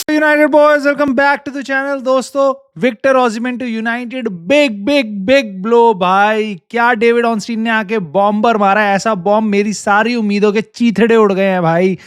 United boys, welcome back to the channel. दोस्तों, Victor Osimhen to United, big blow भाई. क्या David ऑनस्टीन ने आके बॉम्बर मारा है. ऐसा बॉम्ब मेरी सारी उम्मीदों के चीथड़े उड़ गए हैं भाई.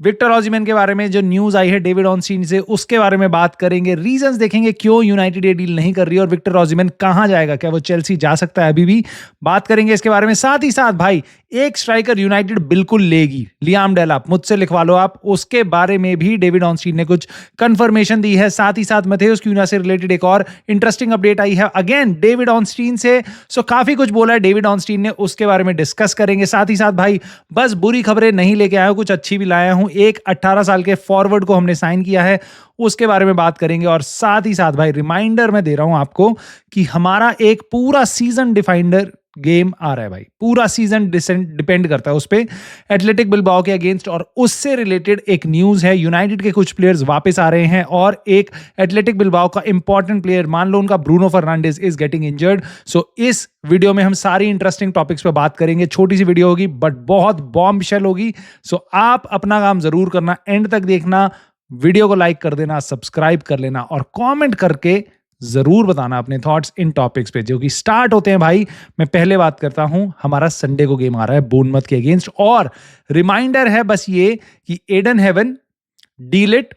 विक्टर ओसिमन के बारे में जो न्यूज आई है डेविड ऑनस्टीन से, उसके बारे में बात करेंगे. रीजंस देखेंगे क्यों यूनाइटेड ये डील नहीं कर रही और विक्टर ओसिमन कहां जाएगा, क्या वो चेल्सी जा सकता है अभी भी. बात करेंगे इसके बारे में. साथ ही साथ भाई, एक स्ट्राइकर यूनाइटेड बिल्कुल लेगी, लियाम डेलाप. मुझसे लिखवा लो आप. उसके बारे में भी डेविड ऑनस्टीन ने कुछ कंफर्मेशन दी है. साथ ही साथ मैथेउस क्यूना से रिलेटेड एक और इंटरेस्टिंग अपडेट आई है अगेन डेविड ऑनस्टीन से. सो काफी कुछ बोला है डेविड ऑनस्टीन ने, उसके बारे में डिस्कस करेंगे. साथ ही साथ भाई, बस बुरी खबरें नहीं लेके आया हूं, कुछ अच्छी भी लाया हूं. एक 18 साल के फॉरवर्ड को हमने साइन किया है, उसके बारे में बात करेंगे. और साथ ही साथ भाई, रिमाइंडर मैं दे रहा हूं आपको कि हमारा एक पूरा सीजन डिफाइंडर गेम आ रहा है भाई. पूरा सीजन डिपेंड करता है उस पे, एथलेटिक बिलबाओ के अगेंस्ट. और उससे रिलेटेड एक न्यूज है, यूनाइटेड के कुछ प्लेयर्स वापस आ रहे हैं और एक एथलेटिक बिलबाओ का इंपॉर्टेंट प्लेयर, मान लो उनका Bruno Fernandes is getting injured. So इस वीडियो में हम सारी इंटरेस्टिंग टॉपिक्स पे बात करेंगे. छोटी सी वीडियो होगी बट बहुत बॉम्बशेल होगी. सो आप अपना काम जरूर करना, एंड तक देखना, वीडियो को लाइक कर देना, सब्सक्राइब कर लेना और कमेंट करके जरूर बताना अपने थॉट्स इन टॉपिक्स पे, जो कि स्टार्ट होते हैं भाई. मैं पहले बात करता हूं, हमारा संडे को गेम आ रहा है बोर्नमथ के अगेंस्ट. और रिमाइंडर है बस ये कि Aidan Heaven, de Ligt,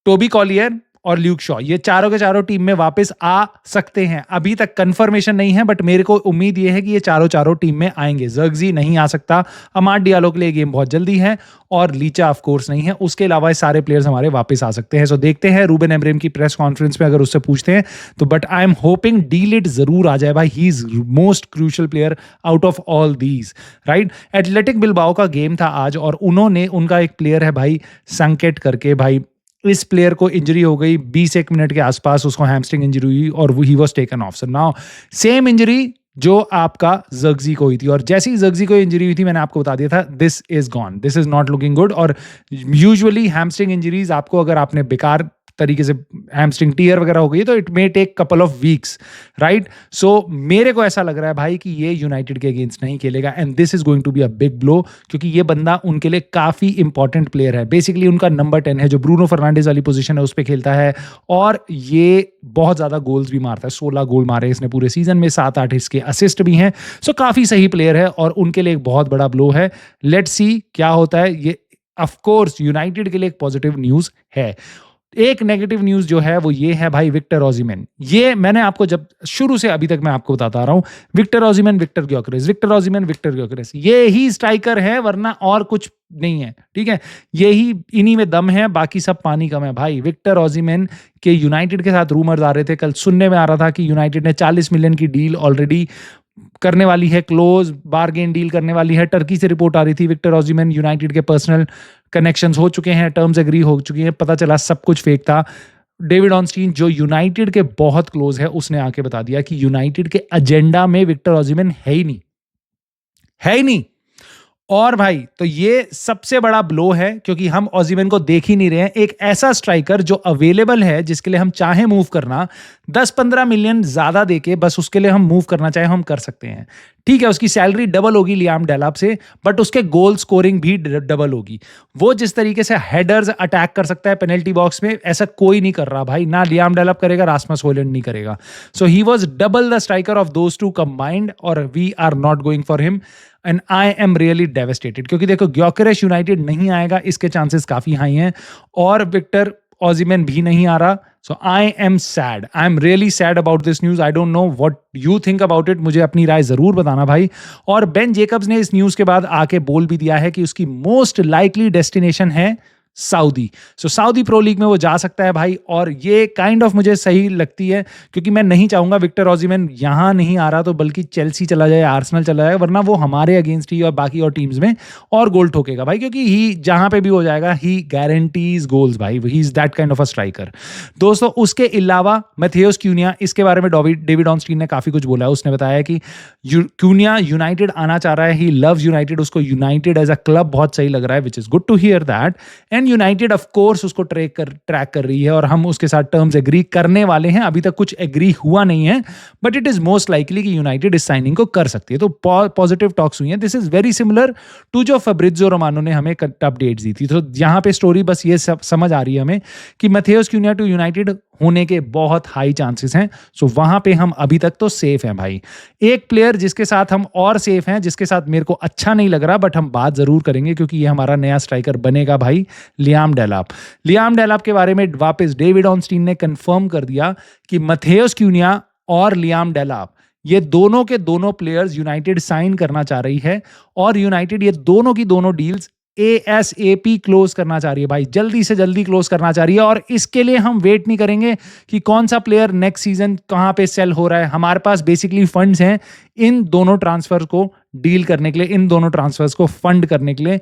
Toby Collyer और ल्यूक शॉ, ये चारों के चारों टीम में वापस आ सकते हैं. अभी तक कंफर्मेशन नहीं है बट मेरे को उम्मीद ये है कि ये चारों टीम में आएंगे. जर्गजी नहीं आ सकता, अमाद डियालो के लिए गेम बहुत जल्दी है, और लीचा ऑफ कोर्स नहीं है. उसके अलावा ये सारे प्लेयर्स हमारे वापस आ सकते हैं. सो देखते हैं रूबेन एमरेम की प्रेस कॉन्फ्रेंस में अगर उससे पूछते हैं तो. But I am hoping de Ligt जरूर आ जाए भाई. He is most crucial player out of all these, right. Athletic Bilbao का गेम था आज और उन्होंने, उनका एक प्लेयर है भाई संकेट करके, भाई इस प्लेयर को इंजरी हो गई 20 मिनट के आसपास, उसको हैमस्ट्रिंग इंजरी हुई और he was taken of. So now same injury जो आपका जर्गजी को हुई थी, और जैसे ही जर्गजी को इंजरी हुई थी मैंने आपको बता दिया था this is gone, this is not looking good. और यूजुअली हैमस्ट्रिंग इंजरीज आपको, अगर आपने बेकार तरीके से हैमस्ट्रिंग टीयर वगैरह हो गई तो it may take couple of weeks, right. So मेरे को ऐसा लग रहा है भाई कि ये यूनाइटेड के अगेंस्ट नहीं खेलेगा, and this is going to be a big blow, क्योंकि ये बंदा उनके लिए काफी इंपॉर्टेंट प्लेयर है. बेसिकली उनका नंबर 10 है, जो ब्रूनो फर्नांडिस वाली पोजीशन है उस पर खेलता है, और ये बहुत ज्यादा गोल्स भी मारता है. 16 गोल मारे इसने पूरे सीजन में, 7-8 इसके असिस्ट भी हैं. सो काफी सही प्लेयर है और उनके लिए एक बहुत बड़ा ब्लो है. लेट्स सी क्या होता है. ये ऑफ कोर्स यूनाइटेड के लिए एक पॉजिटिव न्यूज है. एक नेगेटिव न्यूज जो है वो ये है भाई, विक्टर ओसिमन. ये मैंने आपको जब शुरू से अभी तक मैं आपको बताता रहा हूं, Victor Osimhen, Victor Gyokeres, Victor Osimhen, Victor Gyokeres, ये ही स्ट्राइकर है, वरना और कुछ नहीं है, ठीक है. यही इन्हीं में दम है, बाकी सब पानी कम है भाई. विक्टर ओसिमन के यूनाइटेड के साथ रूमर्स आ रहे थे, कल सुनने में आ रहा था कि यूनाइटेड ने 40 मिलियन की डील ऑलरेडी करने वाली है, क्लोज बार्गेन डील करने वाली है. टर्की से रिपोर्ट आ रही थी, विक्टर ओसिमन यूनाइटेड के पर्सनल कनेक्शंस हो चुके हैं, टर्म्स एग्री हो चुकी हैं. पता चला सब कुछ फेक था. डेविड ऑनस्टीन जो यूनाइटेड के बहुत क्लोज है, उसने आके बता दिया कि यूनाइटेड के एजेंडा में विक्टर ओसिमन है ही नहीं, है ही नहीं. और भाई तो ये सबसे बड़ा ब्लो है, क्योंकि हम ओसिमन को देख ही नहीं रहे हैं. एक ऐसा स्ट्राइकर जो अवेलेबल है, जिसके लिए हम चाहे मूव करना, 10-15 मिलियन ज्यादा देके बस उसके लिए हम मूव करना चाहे हम कर सकते हैं, ठीक है. उसकी सैलरी डबल होगी लियाम डेलाप से, बट उसके गोल स्कोरिंग भी डबल होगी. वो जिस तरीके से हेडर्स अटैक कर सकता है पेनल्टी बॉक्स में, ऐसा कोई नहीं कर रहा भाई. ना लियाम डेलाप करेगा, रास्मस हॉयलैंड नहीं करेगा. So he was double the striker of those two combined, और we are not going for him. And I am really devastated, क्योंकि देखो ग्योकेरेस यूनाइटेड नहीं आएगा, इसके चांसेस काफी हाई हैं, और विक्टर ओसिमन भी नहीं आ रहा. So I am sad, I am really sad about this news. I don't know what you think about it, मुझे अपनी राय जरूर बताना भाई. और बेन जेकब्स ने इस न्यूज के बाद आके बोल भी दिया है कि उसकी मोस्ट लाइकली डेस्टिनेशन है सऊदी. सो सऊदी प्रो लीग में वो जा सकता है भाई, और ये काइंड ऑफ मुझे सही लगती है, क्योंकि मैं नहीं चाहूंगा विक्टर ओसिमन यहां नहीं आ रहा तो बल्कि चेल्सी चला जाए, आर्सेनल चला जाए, वरना वो हमारे अगेंस्ट ही और बाकी और टीम्स में और गोल ठोकेगा भाई, क्योंकि ही जहां पे भी हो जाएगा ही गारंटीज गोल्स भाई. He is that kind of a striker. दोस्तों उसके अलावा मैथेउस क्यूना, इसके बारे में डेविड ऑनस्टीन ने काफी कुछ बोला है. उसने बताया कि क्यूना यूनाइटेड आना चाह रहा है, ही लव्स यूनाइटेड, उसको यूनाइटेड एज अ क्लब बहुत सही लग रहा है, which is good to hear that. And United of course उसको ट्रैक कर रही है और हम उसके साथ टर्म्स एग्री करने वाले हैं। अभी तक कुछ एग्री हुआ नहीं है, but it is most likely कि यूनाइटेड इस साइनिंग को कर सकती है। तो पॉजिटिव टॉक्स हुई हैं। This is very similar to जो फैब्रिज़ियो रोमानो ने हमें अपडेट्स दी थी। तो यहाँ पे स्टोरी बस ये समझ आ रही है हमें कि मैथेउस क्यून्या टू यूनाइटेड होने के बहुत हाई चांसेस हैं। सो वहां पे हम अभी तक तो सेफ हैं भाई। एक प्लेयर जिसके साथ हम और सेफ हैं, जिसके साथ मेरे को अच्छा नहीं लग रहा, बट हम बात जरूर करेंगे क्योंकि ये हमारा नया स्ट्राइकर बनेगा भाई, लियाम डेलाप। लियाम डेलाप के बारे में वापस डेविड ऑर्नस्टीन ने कंफर्म कर दिया कि मैथेउस क्यून्या और लियाम डेलाप ये दोनों के दोनों प्लेयर्स यूनाइटेड साइन करना चाह रही है और यूनाइटेड ये दोनों की दोनों डील्स ASAP क्लोज करना चाह रही है भाई, जल्दी से जल्दी क्लोज करना चाह रही है। और इसके लिए हम वेट नहीं करेंगे कि कौन सा प्लेयर नेक्स्ट सीजन कहां पे सेल हो रहा है। हमारे पास बेसिकली फंड्स हैं इन दोनों ट्रांसफर को डील करने के लिए, इन दोनों ट्रांसफर्स को फंड करने के लिए।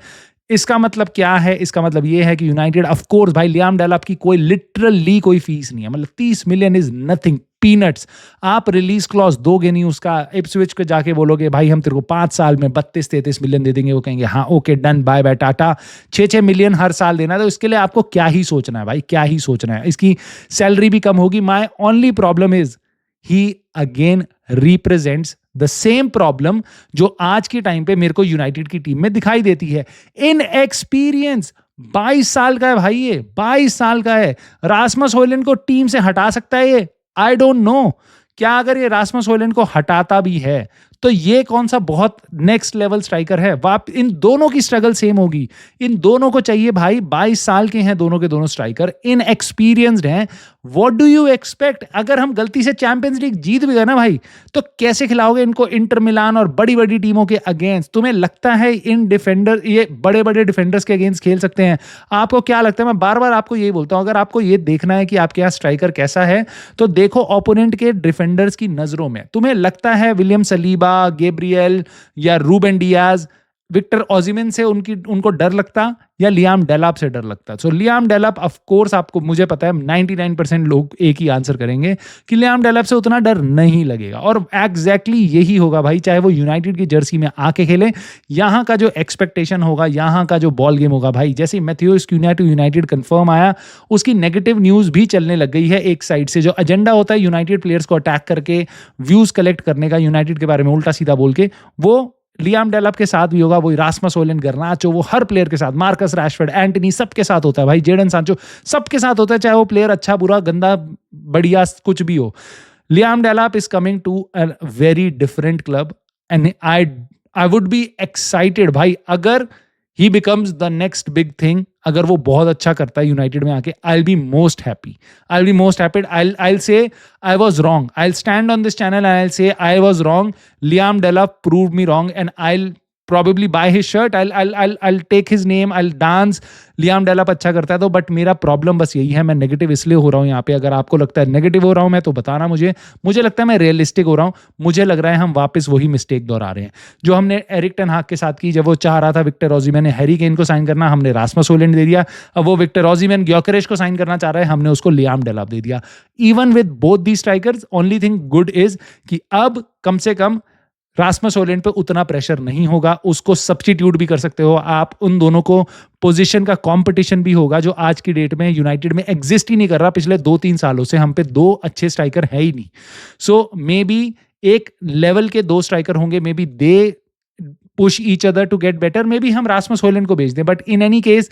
इसका मतलब क्या है? इसका मतलब ये है कि यूनाइटेड ऑफ कोर्स भाई, लियाम डेलाप की कोई लिटरली कोई फीस नहीं है। मतलब 30 मिलियन इज नथिंग, पीनट्स। आप रिलीज क्लॉज दोगे नहीं उसका, इप्सविच को जाके बोलोगे भाई हम तेरे को 5 साल में 32-33 मिलियन दे देंगे, वो कहेंगे हाँ okay done bye bye tata. 6-6 million हर साल देना, तो इसके लिए आपको क्या ही सोचना है भाई, क्या ही सोचना है। इसकी सैलरी भी कम होगी। My only problem is he again represents the same problem जो आज के टाइम पे मेरे को यूनाइटेड की टीम में दिखाई देती है, इन एक्सपीरियंस। 22 साल का है भाई, ये 22 साल का है। रासमस हॉयलैंड को टीम से हटा सकता है ये? आई डोंट नो। क्या अगर ये रासमस हॉयलैंड को हटाता भी है तो ये कौन सा बहुत नेक्स्ट लेवल स्ट्राइकर है? इन दोनों की स्ट्रगल सेम होगी। इन दोनों को चाहिए भाई, 22 साल के हैं दोनों के दोनों स्ट्राइकर, इनएक्सपीरियंस्ड हैं। What do you expect? अगर हम गलती से चैंपियंस लीग जीत भी गए ना भाई, तो कैसे खिलाओगे इनको इंटर मिलान और बड़ी बड़ी टीमों के अगेंस्ट? तुम्हें लगता है इन डिफेंडर, ये बड़े बड़े डिफेंडर्स के अगेंस्ट खेल सकते हैं? आपको क्या लगता है? मैं बार बार आपको यही बोलता हूं, अगर आपको ये देखना है कि आपके यहाँ स्ट्राइकर कैसा है तो देखो ओपोनेंट के डिफेंडर्स की नजरों में। तुम्हें लगता है विलियम सलीबा, गैब्रियल या रूबेन डियाज, विक्टर ओसिमेन से उनको डर लगता या लियाम डेलाप से डर लगता? सो लियाम डेलाप ऑफ कोर्स, आपको मुझे पता है 99% लोग एक ही आंसर करेंगे कि लियाम डेलाप से उतना डर नहीं लगेगा। और एग्जैक्टली यही होगा भाई, चाहे वो यूनाइटेड की जर्सी में आके खेले। यहाँ का जो एक्सपेक्टेशन होगा, यहाँ का जो बॉल गेम होगा भाई, जैसे मैथेउस क्यून्या टू यूनाइटेड कंफर्म आया, उसकी नेगेटिव न्यूज भी चलने लग गई है एक साइड से। जो एजेंडा होता है यूनाइटेड प्लेयर्स को अटैक करके व्यूज कलेक्ट करने का, यूनाइटेड के बारे में उल्टा सीधा बोल के, वो लियाम डेलाप के साथ भी होगा। वही रासमस हॉयलैंड, गर्नाचो, वो हर प्लेयर के साथ, मार्कस रैशफोर्ड, एंटनी, सबके साथ होता है भाई, जेडन सांचो, सबके साथ होता है, चाहे वो प्लेयर अच्छा बुरा गंदा बढ़िया कुछ भी हो। Liam Delap is coming to a very different club and I would be excited भाई अगर he becomes the next big thing. अगर वो बहुत अच्छा करता है यूनाइटेड में आके, I will be most happy. I will be most happy. I'll say I was wrong. I'll stand on this channel and I'll say I was wrong. Liam Delap proved me wrong and I'll probably buy his shirt. I'll take his name. I'll dance. Liam डेलाप अच्छा करता है तो, but मेरा problem बस यही है, मैं negative इसलिए हो रहा हूँ यहाँ पे। अगर आपको लगता है नेगेटिव हो रहा हूँ मैं, तो बताना मुझे लगता है मैं रियलिस्टिक हो रहा हूँ। मुझे लग रहा है हम वापस वही मिस्टेक दोहरा रहे हैं जो हमने एरिक टेन हाग के साथ की। जब वो चाह रहा था विक्टर ओसिमेन ने हैरी केन को साइन करना, हमने रासमस हॉयलैंड दे दिया। अब वो विक्टर ओसिमेन ग्योकेरेश को साइन करना चाह रहा है, हमने उसको लियाम डेलाप दे दिया। Even with both the strikers, only thing good is कि अब कम से कम रासमस हॉयलैंड पे उतना प्रेशर नहीं होगा, उसको सब्स्टिट्यूट भी कर सकते हो आप। उन दोनों को पोजीशन का कंपटीशन भी होगा जो आज की डेट में यूनाइटेड में एग्जिस्ट ही नहीं कर रहा। पिछले 2-3 सालों से हम पे 2 अच्छे स्ट्राइकर है ही नहीं। सो मे बी एक लेवल के 2 स्ट्राइकर होंगे, maybe they push each other to get better. Maybe हम रासमस हॉयलैंड को भेज दें, but in any case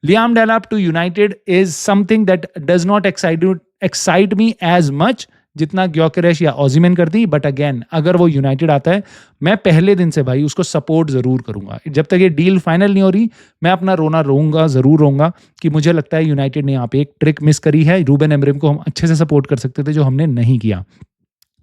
Liam Delap to United is something that does not excite me as much जितना Gyokeres या Osimhen करती। But again अगर वो United आता है, मैं पहले दिन से भाई उसको सपोर्ट जरूर करूंगा। जब तक ये डील फाइनल नहीं हो रही, मैं अपना रोना रोऊंगा, जरूर रोऊंगा कि मुझे लगता है यूनाइटेड ने यहाँ पे एक ट्रिक मिस करी है। रूबेन एमरिम को हम अच्छे से सपोर्ट कर सकते थे, जो हमने नहीं किया।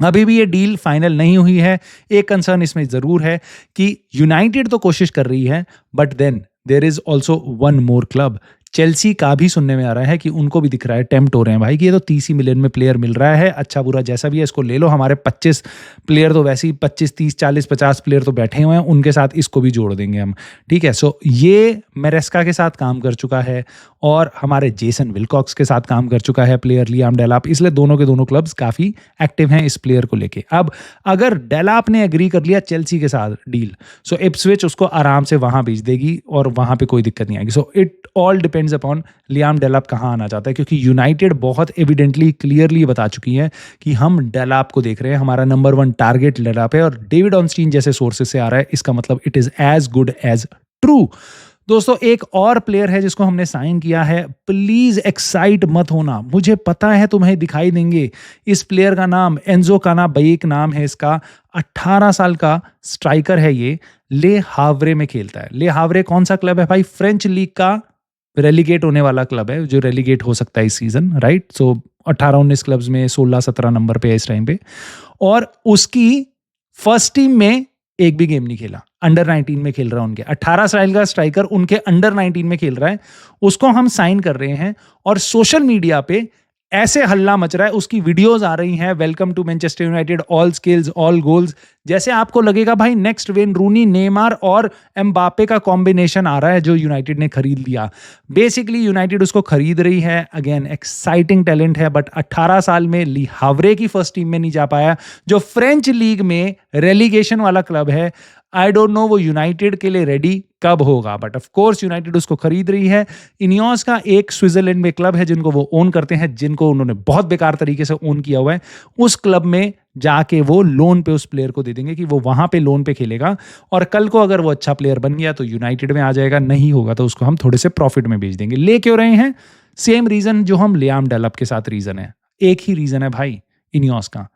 अभी भी ये डील फाइनल नहीं हुई है। एक कंसर्न इसमें जरूर है कि यूनाइटेड तो कोशिश कर रही है, but then there is also one more club. Chelsea का भी सुनने में आ रहा है कि उनको भी दिख रहा है, टेम्प्ट हो रहे हैं भाई कि ये तो 30 मिलियन में प्लेयर मिल रहा है, अच्छा बुरा जैसा भी है इसको ले लो। हमारे 25 प्लेयर तो वैसे ही 25, 30, 40, 50 प्लेयर तो बैठे हुए हैं, उनके साथ इसको भी जोड़ देंगे हम, ठीक है। सो ये मेरेस्का के साथ काम कर चुका है और हमारे जेसन विलकॉक्स के साथ काम कर चुका है प्लेयर लियाम डेलाप, इसलिए दोनों के दोनों क्लब्स काफ़ी एक्टिव हैं इस प्लेयर को लेके। अब अगर डेलाप ने एग्री कर लिया चेल्सी के साथ डील, सो इप्सविच उसको आराम से वहाँ भेज देगी और वहाँ पे कोई दिक्कत नहीं आएगी। So it all depend depends upon Liam डेलाप कहाँ आना चाहता है, क्योंकि यूनाइटेड बहुत एविडेंटली क्लियरली बता चुकी है कि हम डेलाप को देख रहे हैं, हमारा नंबर 1 टारगेट डेलाप है, और डेविड ऑनस्टीन जैसे सोर्सेज से आ रहा है, इसका मतलब it is as good as true. दोस्तों एक और प्लेयर है जिसको हमने साइन किया है, प्लीज एक्साइट मत होना, मुझे पता है तुम्हें दिखाई देंगे। इस प्लेयर का नाम एंजो कानाबैक नाम है इसका, 18 साल का स्ट्राइकर है ये, ले हावरे में खेलता है। ले हावरे कौन सा क्लब है भाई? फ्रेंच लीग का रेलीगेट होने वाला क्लब है, जो रेलीगेट हो सकता है इस सीजन, राइट? सो 18-19 क्लब्स में 16-17 नंबर पे है इस टाइम पे, और उसकी फर्स्ट टीम में एक भी गेम नहीं खेला, अंडर 19 में खेल रहा है उनके। 18 साल का स्ट्राइकर उनके अंडर 19 में खेल रहा है, उसको हम साइन कर रहे हैं, और सोशल मीडिया पे ऐसे हल्ला मच रहा है, उसकी वीडियोस आ रही हैं, welcome to Manchester United, all skills all goals, जैसे आपको लगेगा भाई नेक्स्ट वेन रूनी, नेमार और एम्बापे का कॉम्बिनेशन आ रहा है जो यूनाइटेड ने खरीद लिया। बेसिकली यूनाइटेड उसको खरीद रही है। अगेन एक्साइटिंग टैलेंट है, बट 18 साल में ली हावरे की फर्स्ट टीम में नहीं जा पाया, जो फ्रेंच लीग में रेलीगेशन वाला क्लब है। आई डोंट नो वो यूनाइटेड के लिए रेडी कब होगा, बट ऑफ कोर्स यूनाइटेड उसको खरीद रही है। इनियोस का एक स्विट्जरलैंड में क्लब है जिनको वो ओन करते हैं, जिनको उन्होंने बहुत बेकार तरीके से ओन किया हुआ है। उस क्लब में जाके वो लोन पे उस प्लेयर को दे देंगे कि वो वहां पे लोन पे खेलेगा, और कल को अगर वो अच्छा प्लेयर बन गया तो यूनाइटेड में आ जाएगा, नहीं होगा तो उसको हम थोड़े से प्रॉफिट में बेच देंगे। ले क्यों रहे हैं? सेम रीजन जो हम लियाम डेलाप के साथ रीजन है, एक ही रीजन है भाई इनियोस का,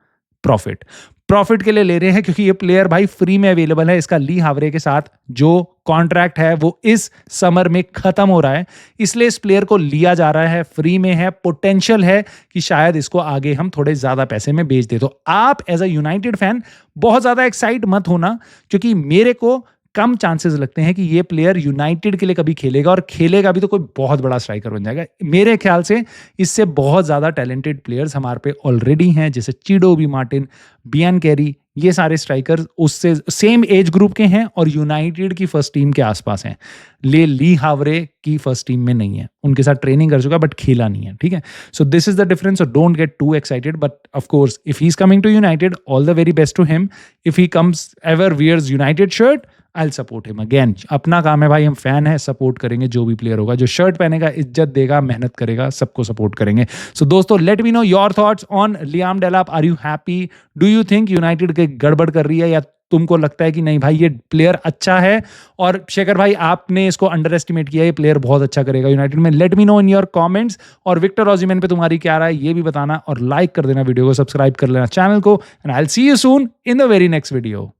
प्रॉफिट। प्रॉफिट के लिए ले रहे हैं क्योंकि ये प्लेयर भाई फ्री में अवेलेबल है। इसका ली हावरे के साथ जो कॉन्ट्रैक्ट है वो इस समर में खत्म हो रहा है, इसलिए इस प्लेयर को लिया जा रहा है, फ्री में है, पोटेंशियल है कि शायद इसको आगे हम थोड़े ज्यादा पैसे में बेच दे। तो आप एज अ यूनाइटेड फैन बहुत ज्यादा एक्साइट मत होना, क्योंकि मेरे को कम चांसेस लगते हैं कि ये प्लेयर यूनाइटेड के लिए कभी खेलेगा, और खेलेगा भी तो कोई बहुत बड़ा स्ट्राइकर बन जाएगा। मेरे ख्याल से इससे बहुत ज़्यादा टैलेंटेड प्लेयर्स हमारे पे ऑलरेडी हैं, जैसे चिडो बी मार्टिन, बियान कैरी, ये सारे स्ट्राइकर उससे सेम एज ग्रुप के हैं और यूनाइटेड की फर्स्ट टीम के आसपास हैं। ली हावरे की फर्स्ट टीम में नहीं है, उनके साथ ट्रेनिंग कर चुका बट खेला नहीं है, ठीक है? So this is the difference, so don't get too excited, but of course if he is coming to United, all the very best to him. If he comes ever wears United shirt, I will support him. Again अपना काम है भाई, हम fan है, support करेंगे जो भी player होगा, जो शर्ट पहनेगा, इज्जत देगा, मेहनत करेगा, सबको सपोर्ट करेंगे। सो दोस्तों let me know your thoughts on Liam Delap. Are you happy? Do you think United के गड़बड़ कर रही है, या तुमको लगता है कि नहीं भाई ये प्लेयर अच्छा है? और शेखर भाई आपने इसको अंडर एस्टिमेट किया, ये प्लेयर बहुत अच्छा करेगा यूनाइटेड में। Late me no in your comments. और विक्टर ओसिमेन पे तुम्हारी क्या राय है ये भी बताना, और लाइक कर देना वीडियो को, सब्सक्राइब कर लेना चैनल को, and I will see you soon in the very next video.